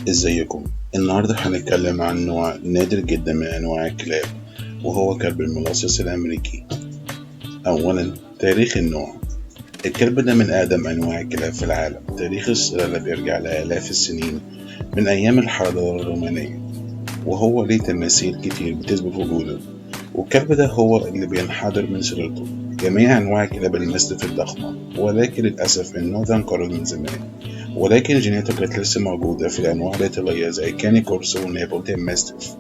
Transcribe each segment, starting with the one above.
ازيكم؟ النهاردة هنتكلم عن نوع نادر جدا من أنواع الكلاب، وهو كلب الملاصص الأمريكي. أولا، تاريخ النوع. الكلب ده من أقدم أنواع الكلاب في العالم. تاريخ السلالة بيرجع لآلاف السنين من أيام الحضارة الرومانية، وهو ليه تماثيل كتير بتثبت وجوده. والكلب ده هو اللي بينحدر من سلالته. جميع أنواع الكلاب الماستيف الضخمة، ولكن للأسف النوع ده انقرض من زمان، ولكن جيناته كانت لسه موجودة في الأنواع الإيطالية زي كاني كورسو ونابلتين ماستيف.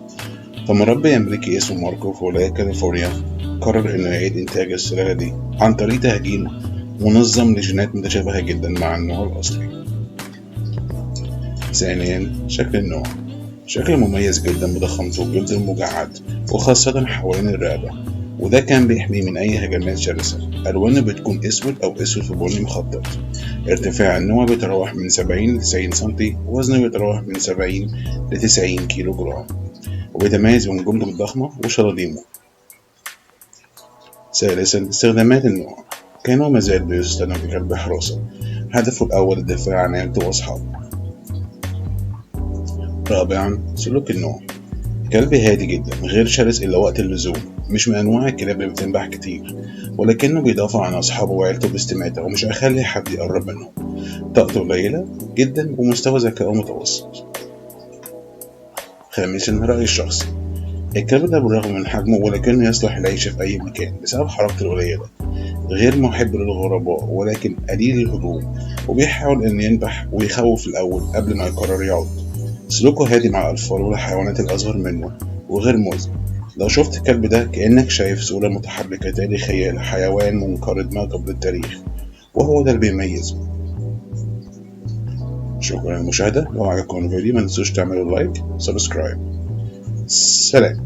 فمربي أمريكي اسمه ماركو في ولاية كاليفورنيا قرر إنه يعيد إنتاج السلالة دي عن طريق تهجين منظم لجينات متشابهة جدا مع النوع الأصلي. ثانيا، شكل النوع. شكل مميز جدا بضخامته وجلد مجعد، وخاصة حوالين الرقبة، وده كان بيحميه من أي هجمات شرسة. ألوانه بتكون أسود أو أسود في بني مخطط. ارتفاع النوع بيتراوح من 70 ل 90 سنتي، ووزنه بيتراوح من 70 ل 90 كيلو جرام، وبيتميز بنجومته الضخمة وشراديمه. ثالثا، استخدامات النوع. كان ومازال بيستخدم ككلب حراسة، هدفه الأول الدفاع عن عيلته وأصحابه. رابعا، سلوك النوع. كلب هادي جدا، غير شرس إلا وقت اللزوم، مش من أنواع الكلاب اللي بتنبح كتير، ولكنه بيدافع عن أصحابه وعيلته باستماتة ومش هيخلي حد يقرب منه. طاقته قليلة جدا ومستوى ذكائه متوسط. خامسا، رأيي الشخصي. الكلب ده بالرغم من حجمه ولكنه يصلح العيش في أي مكان بسبب حركته القليلة. غير محب للغرباء ولكن قليل الهجوم، وبيحاول إنه ينبح ويخوف الأول قبل ما يقرر يعض. سلوكه هادي مع الأطفال والحيوانات الأصغر منه، وغير مؤذي. لو شفت الكلب ده كأنك شايف صورة متحركة تاريخية لحيوان منقرض ما قبل التاريخ، وهو ده اللي بيميزه. شكرا للمشاهدة. لو عجبكم الفيديو ما تنسوش تعملوا لايك سبسكرايب. سلام.